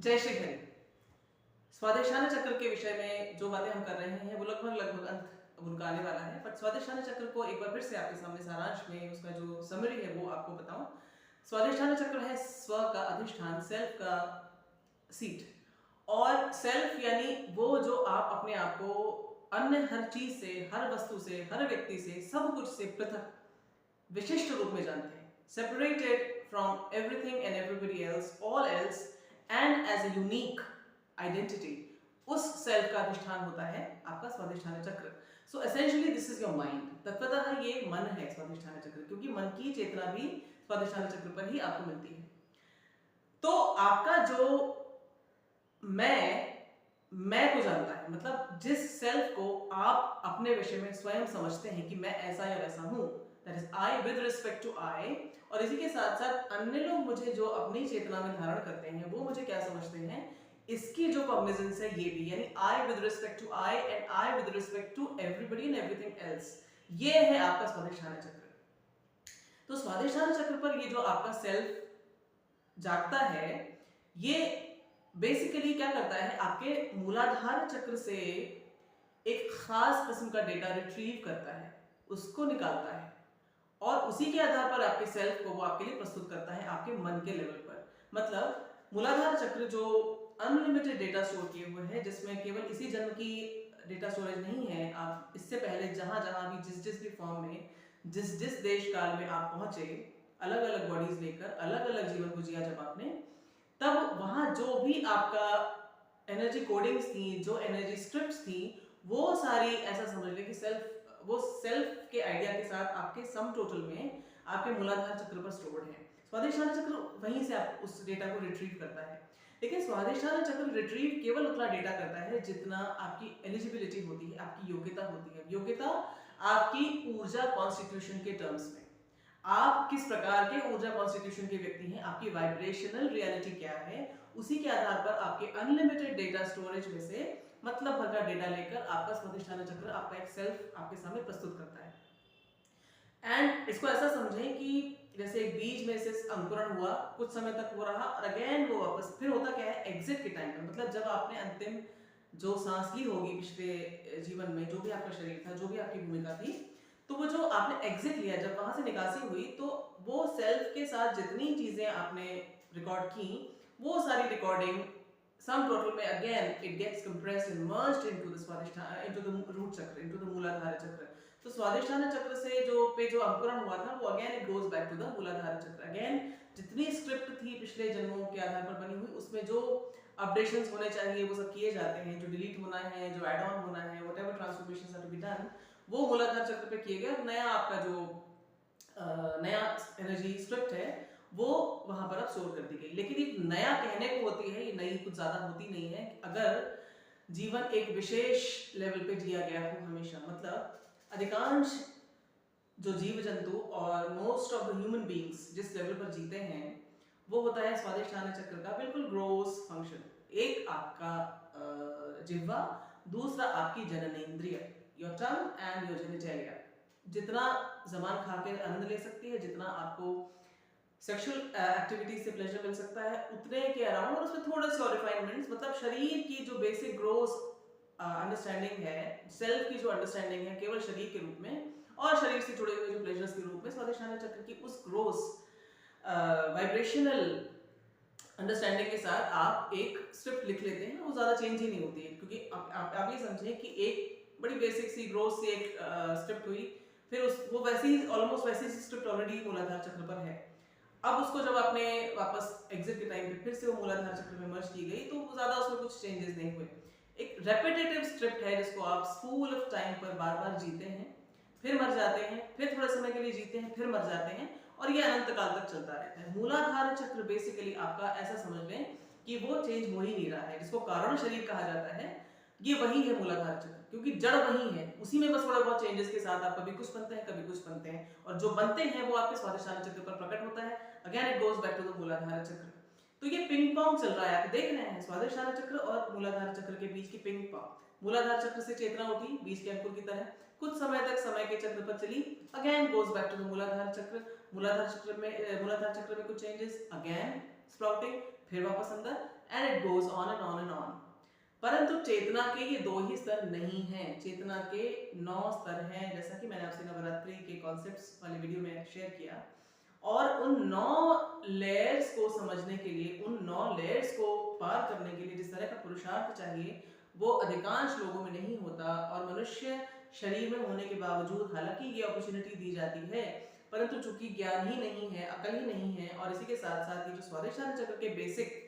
जय श्री हरि। स्वादिष्ठान चक्र के विषय में जो बातें हम कर रहे हैं वो लगभग अंत अब उनका आने वाला है, बट स्वादिष्ठान चक्र को एक बार फिर से आपके सामने सारांश में उसका जो समरी है वो आपको बताऊं। स्वादिष्ठान चक्र है स्व का अधिष्ठान, सेल्फ का सीट। और सेल्फ यानी वो जो आप अपने आप को अन्य हर चीज से, हर वस्तु से, हर व्यक्ति से, सब कुछ से पृथक विशिष्ट रूप में जानते हैं, separated from everything and everybody else, all else, and as a unique identity. उस सेल्फ का अधिष्ठान होता है आपका Swadhisthana chakra. So essentially this is your mind. तत्वतः ये मन है स्वादिष्ठान चक्र, क्योंकि मन की चेतना भी स्वादिष्ठान चक्र पर ही आपको मिलती है। तो आपका जो मैं को जानता है, मतलब जिस सेल्फ को आप अपने विषय में स्वयं समझते हैं कि मैं ऐसा या वैसा हूं, that is I with respect to I. और इसी के साथ साथ अन्य लोग मुझे जो अपनी चेतना में धारण करते हैं वो मुझे क्या समझते हैं, इसकी जो कॉग्निजेंस है ये भी, यानी I with respect to I and I with respect to everybody and everything else, ये है आपका स्वादिष्ठान चक्र। तो स्वादिष्ठान चक्र पर ये जो आपका सेल्फ जागता है, ये बेसिकली क्या करता है, आपके मूलाधार चक्र से एक खास किस्म का डेटा रिट्रीव करता है, उसको निकालता है और उसी के आधार पर आपके सेल्फ को वो आपके लिए प्रस्तुत करता है आपके मन के लेवल पर। मतलब मूलाधार चक्र जो अनलिमिटेड डेटा स्टोर किए हुए हैं, जिसमें केवल इसी जन्म की डेटा स्टोरेज नहीं है, आप इससे पहले जहां जहां भी जिस भी फॉर्म में, जिस देश काल में आप पहुंचे, अलग अलग बॉडीज लेकर अलग अलग जीवन को जिया जब आपने, तब वहां जो भी आपका एनर्जी कोडिंग्स थी, जो एनर्जी स्क्रिप्ट्स थी, वो सारी ऐसा समझ लें कि सेल्फ के आइडिया के साथ आपके सम टोटल में आपके मूलाधार चक्र पर स्टोर्ड है। स्वादिष्ठान चक्र वहीं से आप उस डेटा को रिट्रीव करता है। लेकिन स्वादिष्ठान चक्र रिट्रीव केवल उतना डेटा करता है जितना आपकी एलिजिबिलिटी होती है, आपकी योग्यता होती है। योग्यता आपकी ऊर्जा कॉन्स्टिट्यूशन के टर्म्स में, आप किस प्रकार के ऊर्जा कॉन्स्टिट्यूशन के व्यक्ति हैं, आपकी वाइब्रेशनल रियलिटी क्या है, उसी के आधार पर आपके अनलिमिटेड डेटा स्टोरेज में से मतलब भर का डेटा लेकर आपका स्वादिष्ठान चक्र आपका एक सेल्फ आपके सामने प्रस्तुत करता है। एंड इसको ऐसा समझें कि जैसे एक बीज में से अंकुरण हुआ, कुछ समय तक हो रहा और अगेन वो वापस फिर होता क्या है, एग्जिट के टाइम पर, मतलब जब आपने अंतिम जो सांस ली होगी पिछले जीवन में, जो भी आपका शरीर था, जो भी आपकी भूमिका थी, तो वो जो आपने एग्जिट लिया, जब वहां से निकासी हुई, तो वो सेल्फ के साथ जितनी चीजें आपने रिकॉर्ड की, वो सारी रिकॉर्डिंग सम टोटल में again it gets compressed and merged into the Swadhisthana, into the root chakra, into the Muladhara chakra. तो स्वादिष्ठान चक्र से जो अंकुरण हुआ था, वो again it goes back to the Muladhara chakra. Again जितनी स्क्रिप्ट थी पिछले जन्मों के आधार पर बनी हुई, उसमें जो अपडेशंस होने चाहिए वो सब किए जाते हैं, जो डिलीट होना है, जो ऐड ऑन होना है, whatever transformations are to be done, वो मूलाधार चक्र पे किए गए। नया आपका जो नया एनर्जी स्क्रिप्ट है वो वहां पर अब स्टोर कर दी गई। लेकिन एक नया कहने को होती है, ये नई कुछ ज्यादा होती नहीं है। अगर जीवन एक विशेष लेवल पे जिया गया हो हमेशा, मतलब अधिकांश जो जीव जंतु और most of the human beings जिस लेवल पर जीते हैं, वो होता है स्वादिष्ठान चक्र का बिल्कुल ग्रोस फंक्शन। एक आपका जिह्वा, दूसरा आपकी जननेंद्रिय, your tongue and your genitalia, जितना जबान खा के आनंद ले सकती है, जितना आपको सेक्सुअल एक्टिविटीज से प्लेजर मिल सकता है, उतने के अराउंड, और उसमें थोड़े से और रिफाइनमेंट्स, मतलब शरीर की जो बेसिक ग्रोस अंडरस्टैंडिंग है, सेल्फ की जो अंडरस्टैंडिंग है केवल शरीर के रूप में, और शरीर से जुड़े हुए जो प्लेजर्स के रूप में, स्वादिष्ठान चक्र की उस ग्रोस वाइब्रेशनल अंडरस्टैंडिंग के साथ आप एक स्क्रिप्ट लिख लेते हैं। वो ज्यादा चेंज ही नहीं होती है, क्योंकि आप ये समझें कि एक बड़ी बेसिक सी ग्रोस सी एक स्क्रिप्ट हुई, फिर वो वैसी ही ऑलमोस्ट वैसी सी स्क्रिप्ट ऑलरेडी मूलाधार चक्र पर है। अब उसको जब आपने वापस एग्जिट के टाइम पे फिर से वो मूलाधार चक्र में मर्ज की गई, तो ज्यादा उसमें कुछ चेंजेस नहीं हुए। एक रेपिटेटिव स्क्रिप्ट है जिसको आप स्पूल ऑफ टाइम पर बार बार जीते हैं, फिर मर जाते हैं, फिर थोड़े समय के लिए जीते हैं, फिर मर जाते हैं, और ये अनंत काल तक चलता रहता है। मूलाधार चक्र बेसिकली आपका ऐसा समझ लें कि वो चेंज हो ही नहीं रहा है, जिसको कारण शरीर कहा जाता है, ये वही है मूलाधार चक्र, क्योंकि जड़ वही है, उसी में बस थोड़ा बहुत चेंजेस के साथ आप कभी कुछ बनते हैं, कभी कुछ बनते हैं, और जो बनते हैं वो आपके स्वादिष्ठान चक्र पर प्रकट होता है। Again it goes back to the Muladhara chakra. तो ये पिंग पोंग चल रहा है, आप देख रहे हैं स्वादिष्ठान चक्र और मूलाधार चक्र के बीच की पिंग पोंग। मूलाधार चक्र से चेतना उठी बीज के अंकुर की तरह, कुछ समय तक समय के चक्र पर चली, again goes back to the Muladhara chakra. मूलाधार चक्र में कुछ चेंजेस, अगेन स्प्राउटिंग, फिर वापस अंदर, and it goes on and on and on. परंतु चेतना के ये 2 ही स्तर नहीं हैं, चेतना के 9 स्तर हैं, जैसा कि मैंने आपसे नवरात्रि के कॉन्सेप्ट्स वाली वीडियो में शेयर किया। और उन 9 लेयर्स को समझने के लिए, उन 9 लेयर्स को पार करने के लिए जिस तरह का पुरुषार्थ चाहिए वो अधिकांश लोगों में नहीं होता। और मनुष्य शरीर में होने के बावजूद हालांकि ये अपॉर्चुनिटी दी जाती है, परंतु चूंकि ज्ञान ही नहीं है, अकल ही नहीं है, और इसी के साथ साथ ये जो स्वादिष्टान चक्र के बेसिक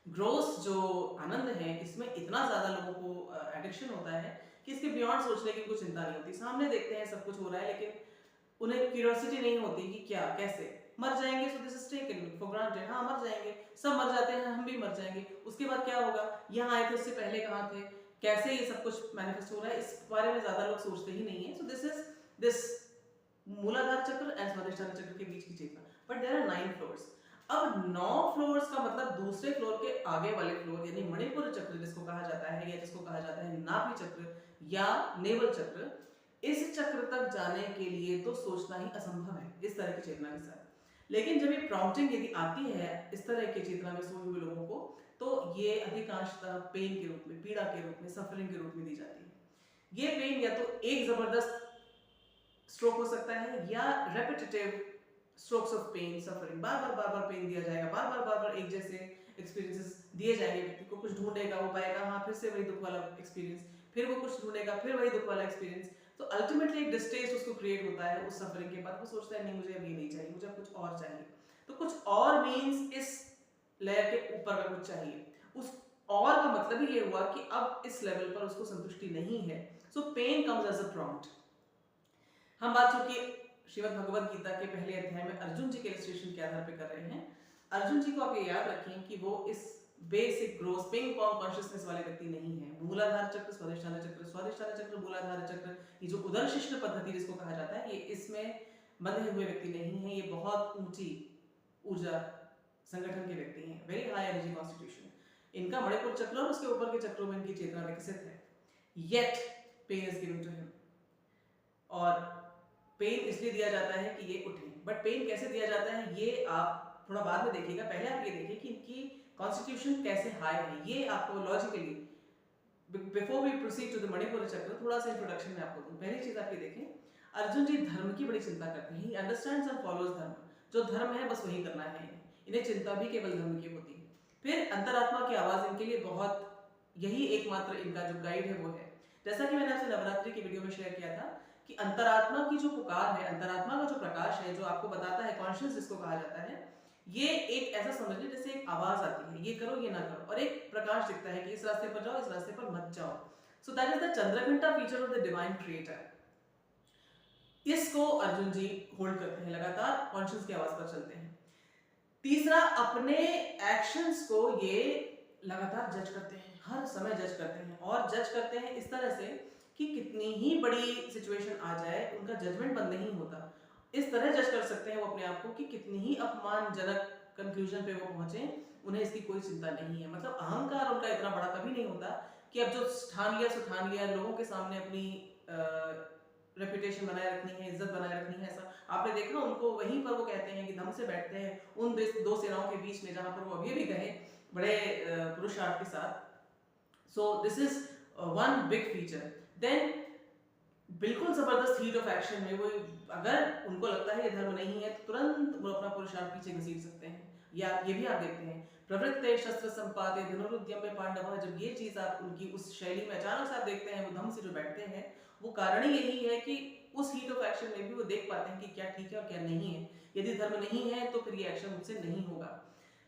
ग्रोस जो आनंद है इसमें इतना ज्यादा लोगों को एडिक्शन होता है कि इसके बियॉन्ड सोचने की कुछ चिंता नहीं होती। सामने देखते हैं सब कुछ हो रहा है, लेकिन उन्हें क्यूरियोसिटी नहीं होती कि क्या कैसे मर जाएंगे। सो this is taken for granted, हाँ मर जाएंगे, सब मर जाते हैं, हम भी मर जाएंगे, उसके बाद क्या होगा, यहाँ आए थे उससे पहले कहाँ थे, कैसे ये सब कुछ मैनिफेस्ट हो रहा है, इस बारे में ज्यादा लोग सोचते ही नहीं है। सो दिस इज दिस मूलाधार चक्र एंड स्वादिष्टान चक्र के बीच की चेतना। But there are 9 floors. अब 9 फ्लोर्स का मतलब दूसरे फ्लोर के आगे वाले फ्लोर यानी मणिपुर चक्र जिसको कहा जाता है, या जिसको कहा जाता है नाभि चक्र या नेवल चक्र, इस चक्र तक जाने के लिए तो सोचना ही असंभव है इस तरह की चेतना के साथ। लेकिन जब ये प्रॉम्प्टिंग यदि आती है इस तरह की चेतना में सोए हुए लोगों को, तो ये अधिकांशतः पेन के रूप में, पीड़ा के रूप में, सफरिंग के रूप में दी जाती है। ये पेन या तो एक जबरदस्त स्ट्रोक हो सकता है या repetitive strokes of pain, suffering, बार बार पेन दिया जाएगा, बार बार एक जैसे एक्सपीरियंसेस दिए जाएंगे। व्यक्ति को कुछ ढूंढेगा, वो पाएगा हाँ फिर से वही दुख वाला एक्सपीरियंस, फिर वो कुछ ढूंढेगा, फिर वही दुख वाला एक्सपीरियंस। तो अल्टीमेटली एक डिस्टेस्ट उसको क्रिएट होता है उस सफरिंग के बाद। वो सोचता है नहीं मुझे अब ये नहीं चाहिए, मुझे कुछ और चाहिए। तो कुछ और मीन्स इस लेयर के ऊपर का कुछ चाहिए। उस और का मतलब ही ये हुआ कि अब इस लेवल पर उसको संतुष्टि नहीं है। So pain comes as a prompt. हम बात चूंकि श्रीमद् भगवद गीता के पहले अध्याय में अर्जुन जी के इलस्ट्रेशन के आधार पर कर रहे हैं। अर्जुन जी को आप ये याद रखें कि वो इस basic gross ping pong consciousness वाले व्यक्ति नहीं है। मूलाधार चक्र, स्वादिष्टान चक्र, स्वादिष्टान चक्र, मूलाधार चक्र, ये जो उदरशिष्ट पद्धति जिसको कहा जाता है, ये इसमें बंधे हुए व्यक्ति नहीं है। ये बहुत ऊंची ऊर्जा संगठन के व्यक्ति हैं, वेरी हाई एनर्जी कॉन्स्टिट्यूशन। इनका मणिपुर चक्र और उसके ऊपर के चक्रों में इनकी चेतना विकसित है। Yet pain is given to him. और पेन इसलिए दिया जाता है कि ये उठे। बट पेन कैसे दिया जाता है ये आप थोड़ा बाद में देखिएगा। पहले आप ये देखिए कि इनकी कॉन्स्टिट्यूशन कैसे हाई है। ये आपको logically, before we proceed to the Manipura chakra, थोड़ा सा इंट्रोडक्शन में आपको दूं। पहली चीज आप ये देखें, अर्जुन जी धर्म की बड़ी चिंता करते हैं। ही अंडरस्टैंड्स एंड फॉलोज धर्म। जो धर्म है बस वही करना है। इन्हें चिंता भी केवल धर्म की होती है। फिर अंतरात्मा की आवाज इनके लिए बहुत, यही एकमात्र इनका जो गाइड है वो है। जैसा कि मैंने आपसे नवरात्रि की वीडियो में शेयर किया था कि अंतरात्मा की जो पुकार है, अंतरात्मा का जो प्रकाश है, जो आपको बताता है कॉन्शियस जिसको कहा जाता है, ये एक ऐसा समझिए जैसे एक आवाज आती है, ये करो ये ना करो, और एक प्रकाश दिखता है कि इस रास्ते पर जाओ, इस रास्ते पर मत जाओ। So that is the Chandraghanta feature of the divine creator. इसको अर्जुन जी होल्ड करते हैं, लगातार कॉन्शियस की आवाज पर चलते हैं। तीसरा, अपने एक्शंस को ये लगातार जज करते हैं, हर समय जज करते हैं, और जज करते हैं इस तरह से कि कितनी ही बड़ी सिचुएशन आ जाए उनका जजमेंट बंद नहीं होता। इस तरह जज कर सकते हैं वो अपने आप को कि कितनी ही अपमानजनक कंक्लूजन पे वो पहुंचे, उन्हें इसकी कोई चिंता नहीं है। मतलब अहंकार उनका इतना बड़ा कभी नहीं होता कि अब जो ठान लिया सो ठान लिया, लोगों के सामने अपनी रेपुटेशन बनाए रखनी है, इज्जत बनाए रखनी है। ऐसा आपने देखा उनको वहीं पर वो कहते हैं कि दम से बैठते हैं उन दो सेनाओं के बीच में जहां पर वो अभी भी गए बड़े पुरुषार्थ के साथ। So this is one big feature. Then बिल्कुल जबरदस्त हीट ऑफ एक्शन में वो, अगर उनको लगता है ये धर्म नहीं है तो तुरंत वो अपना पुरुषार्थ पीछे घसीट सकते हैं। या ये भी आप देखते हैं प्रवृत्ते शस्त्र संपादे धनुरुद्यम में पांडव, जब ये चीज आप उनकी उस शैली में अचानक से आप देखते हैं वो धम से जो बैठते हैं, वो कारण ही यही है कि उस हीट ऑफ एक्शन में भी वो देख पाते हैं कि क्या ठीक है और क्या नहीं है। यदि धर्म नहीं है तो फिर ये एक्शन मुझसे नहीं होगा।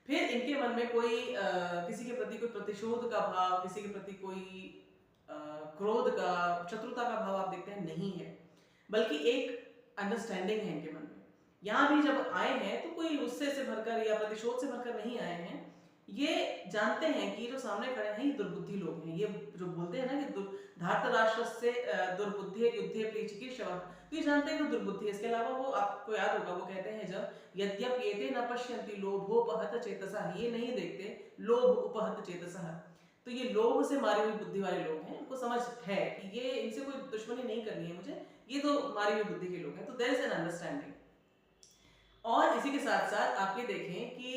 फिर इनके मन में कोई किसी के प्रति कोई प्रतिशोध का भाव, किसी के प्रति कोई क्रोध का, शत्रुता का भाव आप देखते हैं नहीं है, बल्कि एक अंडरस्टैंडिंग है इनके मन में। यहाँ भी जब आए हैं तो कोई गुस्से से भरकर या प्रतिशोध से भरकर नहीं आए हैं। ये जानते हैं कि जो सामने खड़े हैं ये दुर्बुद्धि लोग हैं। ये जो बोलते हैं ना कि धार्तराष्ट्रस्य दुर्बुद्धि युद्धे प्रीचिकीर्षवः, तो ये जानते हैं कि दुर्बुद्धि है। इसके अलावा वो आपको याद होगा वो कहते हैं जब यद्यप्येते न पश्यन्ति लोभोपहत चेतसः, ये नहीं देखते लोभ उपहत चेतसः। तो ये लोभ से मारी हुई बुद्धि वाले लोग हैं। उनको समझ है कि ये इनसे कोई दुश्मनी नहीं करनी है मुझे, ये तो मारी हुई बुद्धि के लोग हैं। तो देयर इज एन अंडरस्टैंडिंग। और इसी के साथ साथ आप ये देखें कि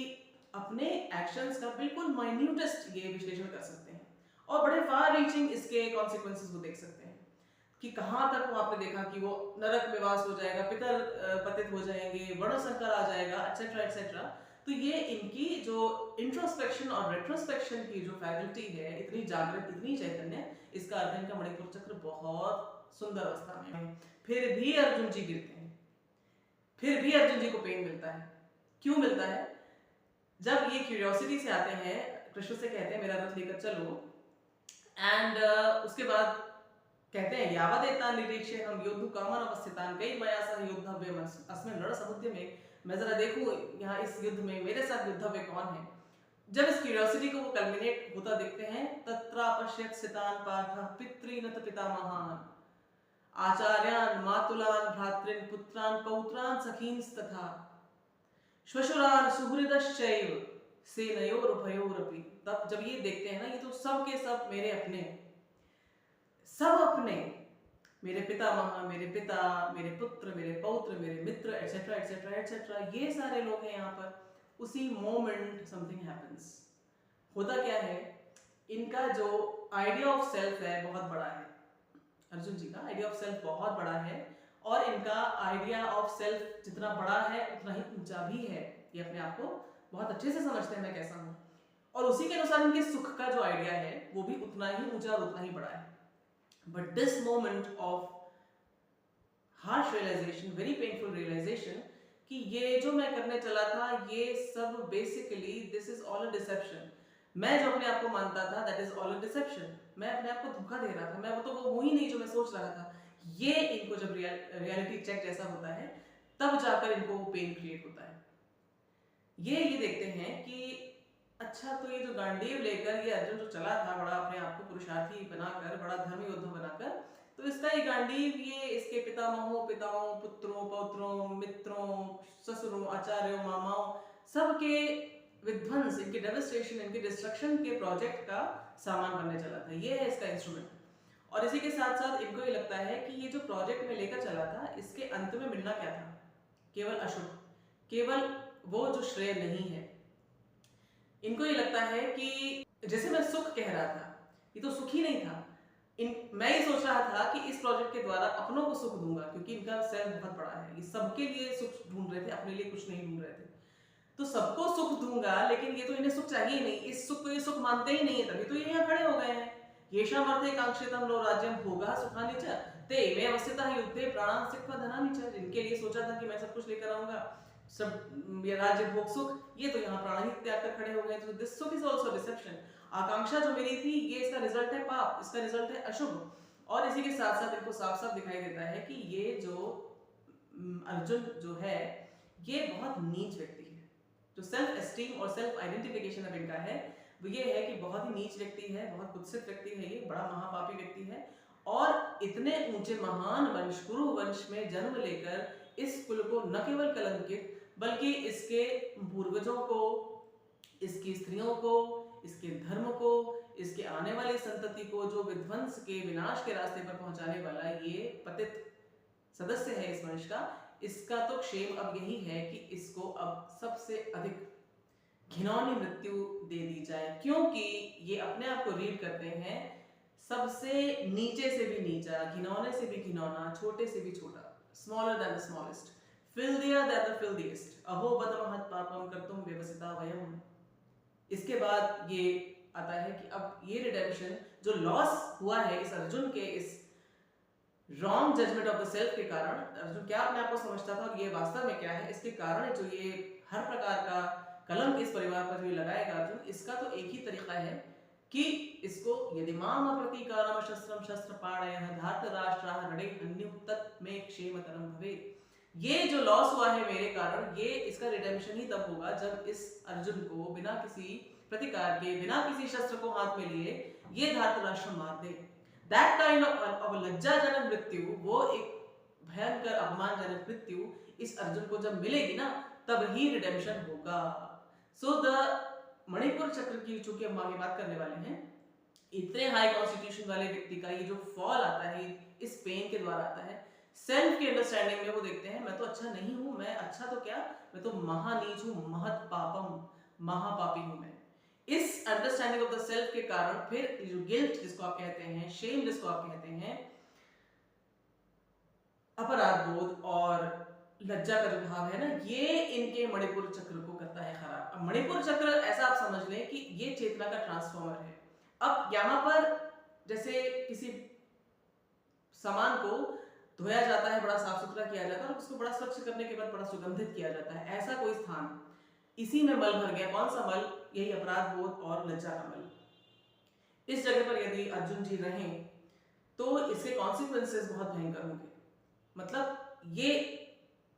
अपने एक्शंस का बिल्कुल माइन्यूटेस्ट ये विश्लेषण कर सकते हैं और बड़े फार रीचिंग इसके कॉन्सिक्वेंसेस को देख सकते हैं कि कहाँ तक वो आपने देखा कि वो नरक में वास हो जाएगा, पितर पतित हो जाएंगे, वर्ण संकर आ जाएगा, एटसेट्रा एटसेट्रा। तो ये इनकी जो इंट्रोस्पेक्शन और रेट्रोस्पेक्शन की जो फैकल्टी है, इतनी जागृत, इतनी चैतन्य, इसका अर्थ है इनका मणिपुर चक्र बहुत सुंदर अवस्था में है। फिर भी अर्जुन जी गिरते हैं, फिर भी अर्जुन जी को पेन मिलता है। क्यों मिलता है? जब ये क्यूरियोसिटी से आते हैं, कृष्ण से कहते हैं मेरा रथ लेकर चलो, एंड उसके बाद कहते हैं यावदेता निरीक्षे हम योद्धु कामन अवस्थितान कई मया सह योद्धव्य अस्मिन् रण समुद्र में, मैं जरा देखूं यहाँ इस युद्ध में मेरे साथ योद्धव्य कौन है। जब इस क्यूरियोसिटी को वो कल्मिनेट होता देखते हैं, तत्रापश्यत् सितान पार्थः पितॄनत पितामहान् आचार्यान् मातुलान् भ्रातॄन् पुत्रान् पौत्रान् सखींस्तथा श्वशुरान् सुहृदश्चैव सेनयोरुभयोरपि। तब जब ये देखते हैं ना, ये तो सब के सब मेरे अपने, सब अपने, मेरे पितामह, मेरे पिता, मेरे पुत्र, मेरे पौत्र, मेरे मित्र, एटसेट्रा एटसेट्रा एटसेट्रा, ये सारे लोग हैं यहाँ पर। उसी मोमेंट समथिंग हैपेंस। होता क्या है, इनका जो आइडिया ऑफ सेल्फ है बहुत बड़ा है, अर्जुन जी का आइडिया ऑफ सेल्फ बहुत बड़ा है, और इनका आइडिया ऑफ सेल्फ जितना बड़ा है उतना ही ऊंचा भी है। ये अपने आप को बहुत अच्छे से समझते हैं मैं कैसा हूँ, और उसी के अनुसार इनके सुख का जो आइडिया है वो भी उतना ही ऊंचा और उतना ही बड़ा है। But this moment of harsh realization, very painful realization, कि ये जो मैं करने चला था ये सब basically this is all a deception। मैं जो अपने आप को मानता था that is all a deception। मैं अपने आप को धोखा दे रहा था, मैं वो हूँ ही नहीं जो मैं सोच रहा था। ये इनको जब रियलिटी चेक जैसा होता है तब जाकर इनको वो पेन क्रिएट होता है। ये देखते हैं कि अच्छा, तो ये जो गांडीव लेकर ये अर्जुन जो चला था बड़ा अपने आप को पुरुषार्थी बनाकर, बड़ा धर्म योद्धा बनाकर, तो इसका ये गांडीव, ये इसके पितामहों, पिताओं, पुत्रों, पौत्रों, मित्रों, ससुरों, आचार्यों, मामाओं, सबके विध्वंस, इनके डेवस्टेशन, इनके डिस्ट्रक्शन के प्रोजेक्ट का सामान बनने चला था। ये है इसका इंस्ट्रूमेंट। और इसी के साथ साथ इनको ये लगता है कि ये जो प्रोजेक्ट में लेकर चला था, इसके अंत में मिलना क्या था? केवल अशुभ, केवल वो जो श्रेय नहीं है। इनको ये लगता है कि जैसे मैं सुख कह रहा था, ये तो सुख ही नहीं था। मैं ये सोच रहा था कि इस प्रोजेक्ट के द्वारा अपनों को सुख दूंगा, क्योंकि इनका सेल्फ बहुत बड़ा है, ये सबके लिए सुख ढूंढ रहे थे, अपने लिए कुछ नहीं ढूंढ रहे थे। तो सबको सुख दूंगा, लेकिन ये तो इन्हें सुख चाहिए ही नहीं, इस सुख को ये सुख मानते ही नहीं है, तभी तो ये यहाँ खड़े हो गए हैं। येषाम् अर्थे कांक्षितं नो राज्यं भोगः सुखानि च ते इमे अवस्थिताः युद्धे प्राणान् त्यक्त्वा धनानि च। जिनके लिए सोचा था कि मैं सब कुछ लेकर आऊंगा, सब ये राज्य भोग सुख, ये तो यहाँ प्राण ही त्याग कर खड़े हो गए। तो दिस सुख इज आल्सो डिसेप्शन। आकांक्षा जो मेरी थी, ये इसका रिजल्ट है पाप, इसका रिजल्ट है अशुभ। और इसी के साथ साथ इनको साफ साफ दिखाई देता है कि ये जो अर्जुन जो है ये बहुत नीच व्यक्ति है। जो सेल्फ एस्टीम और सेल्फ आइडेंटिफिकेशन अब इनका है वो ये है कि बहुत ही नीच व्यक्ति है, बहुत कुत्सित व्यक्ति है, ये बड़ा महापापी व्यक्ति है। और इतने ऊंचे महान वंश, कुरु वंश में जन्म लेकर इस कुल को न केवल कलंकित, बल्कि इसके पूर्वजों को, इसकी स्त्रियों को, इसके धर्म को, इसके आने वाली संतति को जो विध्वंस के, विनाश के रास्ते पर पहुंचाने वाला ये पतित सदस्य है इस वंश का, इसका तो क्षेम अब यही है कि इसको अब सबसे अधिक घिनौनी मृत्यु दे दी जाए। क्योंकि ये अपने आप को रीड करते हैं सबसे नीचे से भी नीचा, घिनौने से भी घिनौना, छोटे से भी छोटा, smaller than the smallest, filthier than the filthiest, अहो बद महत् पापम कर्तुम व्यवसिता वयम्। इसके बाद ये आता है कि अब ये रिडेम्पशन जो लॉस हुआ है इस अर्जुन के इस wrong judgement of the self के कारण, अर्जुन क्या अपने आप को समझता था और ये वास्तव में क्या है, इसके कारण जो ये हर प्रकार का कलंक इस परिवार पर जो ये लगाएगा अर्जुन, इसका तो एक ही तरीका है कि इसको यदि माम प्रतीकारम शस्त्रम शस्त्र पाणयः धार्तराष्ट्राः रणे हन्युः तत् मे क्षेमतरं भवेत्। ये जो लॉस हुआ है मेरे कारण, ये इसका रिडेम्पशन ही तब होगा जब इस अर्जुन को बिना किसी प्रतिकार के, बिना किसी शस्त्र को हाथ में लिए ये धार्तराष्ट्र मार दे। दैट काइंड ऑफ लज्जाजनक मृत्यु, वो एक भयंकर अपमानजनक मृत्यु इस अर्जुन को जब मिलेगी ना, तब ही रिडेम्पशन होगा। सो द मणिपुर चक्र की, चूंकि हम आगे बात करने वाले हैं, इतने हाई कॉन्स्टिट्यूशन वाले व्यक्ति का ये जो फॉल आता है इस पेन के द्वारा आता है। सेल्फ की अंडरस्टैंडिंग में वो देखते हैं मैं तो अच्छा नहीं हूं, मैं अच्छा तो क्या, मैं तो महानीच हूं, महत पापम, महापापी हूं मैं। इस अंडरस्टैंडिंग ऑफ द सेल्फ के कारण फिर जो गिल्ट जिसको आप कहते हैं, शेम जिसको आप कहते हैं, अपराध बोध और लज्जा का जो भाव है ना, ये इनके मणिपुर चक्र को करता है खराब। अब मणिपुर चक्र ऐसा आप समझ लें कि ये चेतना का ट्रांसफॉर्मर है। अब यहाँ पर जैसे किसी सामान को धोया जाता है, बड़ा साफ सुथरा किया जाता है और उसको बड़ा स्वच्छ करने के बाद बड़ा सुगंधित किया जाता है, ऐसा कोई स्थान, इसी में मल भर गया। कौन सा मल? यही अपराध बोध और लज्जा का मल। इस जगह पर यदि अर्जुन जी रहें तो इसके कॉन्सिक्वेंसेस बहुत भयंकर होंगे। मतलब ये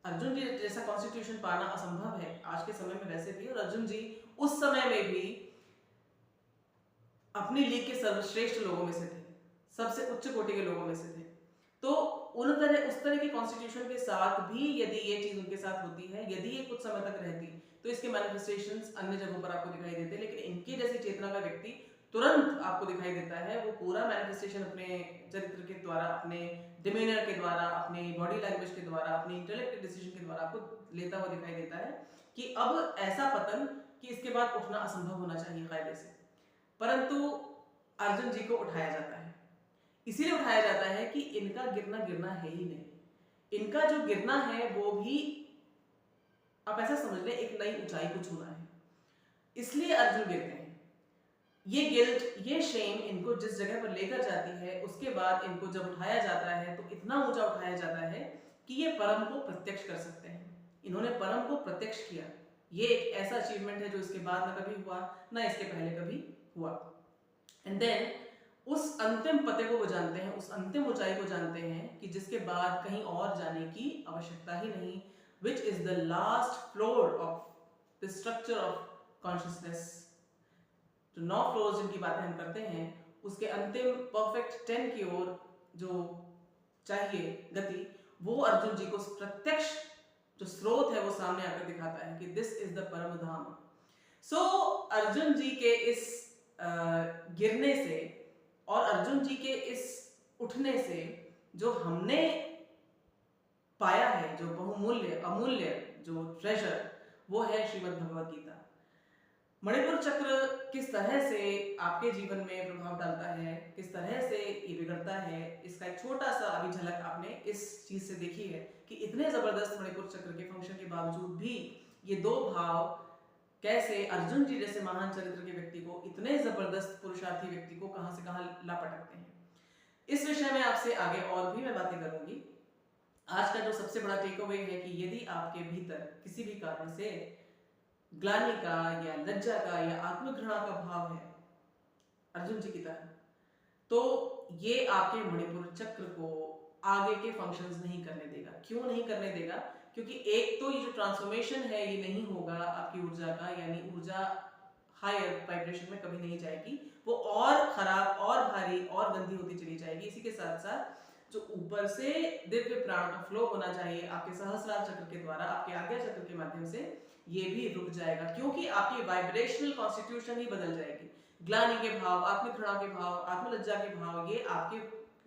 अर्जुन जी जैसा कॉन्स्टिट्यूशन पाना असंभव है आज के समय में वैसे भी, और अर्जुन जी उस समय में भी अपनी लीग के सर्वश्रेष्ठ लोगों में से थे, सबसे उच्च कोटि के लोगों में से थे। तो उस तरह के कॉन्स्टिट्यूशन के साथ भी यदि ये चीज उनके साथ होती है, यदि ये कुछ समय तक रहती, तो इसके मैनिफेस्टेशंस अन्य जगहों पर आपको दिखाई देते हैं। लेकिन इनकी जैसी चेतना का व्यक्ति तुरंत आपको दिखाई देता है, वो पूरा मैनिफेस्टेशन अपने चरित्र के द्वारा, अपने डिमीनर के द्वारा, अपने बॉडी लैंग्वेज के द्वारा, अपने इंटेलेक्ट डिसीजन के द्वारा आपको लेता हुआ दिखाई देता है कि अब ऐसा पतन कि इसके बाद उठना असंभव होना चाहिए कायदे से। परंतु अर्जुन जी को उठाया जाता है, इसीलिए उठाया जाता है कि इनका गिरना गिरना है ही नहीं। इनका जो गिरना है वो भी आप ऐसा समझ लें एक नई ऊंचाई को छूना है, इसलिए अर्जुन गिरते हैं। ये गिल्ट, ये शेम इनको जिस जगह पर लेकर जाती है, उसके बाद इनको जब उठाया जाता है तो इतना ऊंचा उठाया जाता है कि ये परम को प्रत्यक्ष कर सकते हैं। इन्होंने परम को प्रत्यक्ष किया। ये एक ऐसा अचीवमेंट है जो इसके बाद न कभी हुआ, ना इसके पहले कभी हुआ। एंड देन उस अंतिम पते को वो जानते हैं, उस अंतिम ऊंचाई को जानते हैं कि जिसके बाद कहीं और जाने की आवश्यकता ही नहीं, which is the last floor of the structure of consciousness। जो 9 फ्लोर्स जिनकी बातें हम करते हैं, उसके अंतिम परफेक्ट 10 की ओर जो चाहिए गति, वो अर्जुन जी को प्रत्यक्ष जो स्रोत है वो सामने आकर दिखाता है कि दिस इज द परम धाम। सो अर्जुन जी के इस गिरने से और अर्जुन जी के इस उठने से जो हमने पाया है, जो बहुमूल्य अमूल्य जो ट्रेजर, वो है श्रीमद् भगवद गीता। मणिपुर चक्र किस तरह से आपके जीवन में प्रभाव डालता है, किस तरह से ये बिगड़ता है, इसका एक छोटा सा अभी झलक आपने इस चीज से देखी है कि इतने जबरदस्त मणिपुर चक्र के फंक्शन के बावजूद भी ये दो भाव कैसे अर्जुन जी जैसे महान चरित्र के व्यक्ति को, इतने जबरदस्त पुरुषार्थी व्यक्ति को कहां से कहां लापटकते हैं। इस विषय में आपसे आगे और भी मैं बातें करूंगी। आज का जो सबसे बड़ा टेक अवे है कि यदि आपके भीतर किसी भी कारण से ग्लानि का या लज्जा का या आत्मघृणा का भाव है अर्जुन जी की तरह, तो ये आपके मणिपुर चक्र को आगे के फंक्शंस नहीं करने देगा। क्यों नहीं करने देगा? क्योंकि एक तो ये जो ट्रांसफॉर्मेशन है ये नहीं होगा आपकी ऊर्जा का, यानी ऊर्जा हायर वाइब्रेशन में कभी नहीं जाएगी, वो और खराब और भारी और गंदी होती चली जाएगी। इसी के साथ साथ जो ऊपर से दिव्य प्राण का फ्लो होना चाहिए आपके सहस्रार चक्र के द्वारा, आपके आज्ञा चक्र के माध्यम से, ये भी रुक जाएगा, क्योंकि आपकी वाइब्रेशनल कॉन्स्टिट्यूशन ही बदल जाएगी। ग्लानि के भाव, आत्मघृणा के भाव, आत्मलज्जा के भाव, ये आपकी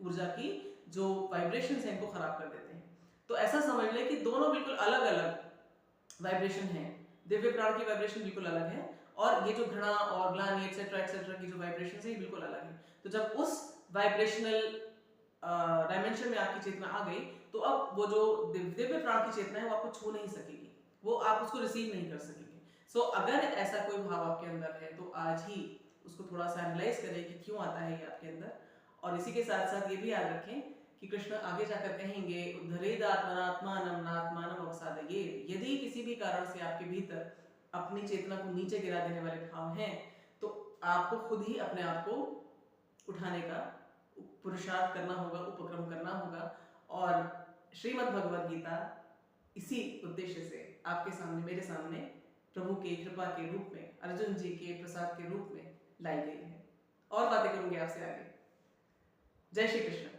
ऊर्जा की जो वाइब्रेशंस हैं इनको खराब कर देते हैं। तो ऐसा समझ लें कि दोनों बिल्कुल अलग अलग वाइब्रेशन है। दिव्य प्राण की वाइब्रेशन बिल्कुल अलग है और ये जो घृणा और ग्लानि एक्सेट्रा की जो वाइब्रेशन है ये बिल्कुल अलग है। तो जब उस वाइब्रेशनल डायमेंशन में आपकी चेतना आ गई तो अब वो जो दिव्य प्राण की चेतना है वो आपको छू नहीं सकेगी, वो आप उसको रिसीव नहीं कर सकेंगे। सो अगर ऐसा कोई भाव आपके अंदर है तो आज ही उसको थोड़ा सा एनालाइज करें कि क्यों आता है ये आपके अंदर। और इसी के साथ साथ ये भी याद रखें कि कृष्ण आगे जाकर कहेंगे उद्धरेद आत्मनात्मानं नात्मानं अवसादयेत्। यदि किसी भी कारण से आपके भीतर अपनी चेतना को नीचे गिरा देने वाले भाव हैं तो आपको खुद ही अपने आप को उठाने का पुरुषार्थ करना होगा, उपक्रम करना होगा। और श्रीमद् भगवद गीता इसी उद्देश्य से आपके सामने, मेरे सामने प्रभु की कृपा के रूप में, अर्जुन जी के प्रसाद के रूप में लाई गई है। और बातें करूंगी आपसे आगे। जय श्री कृष्ण।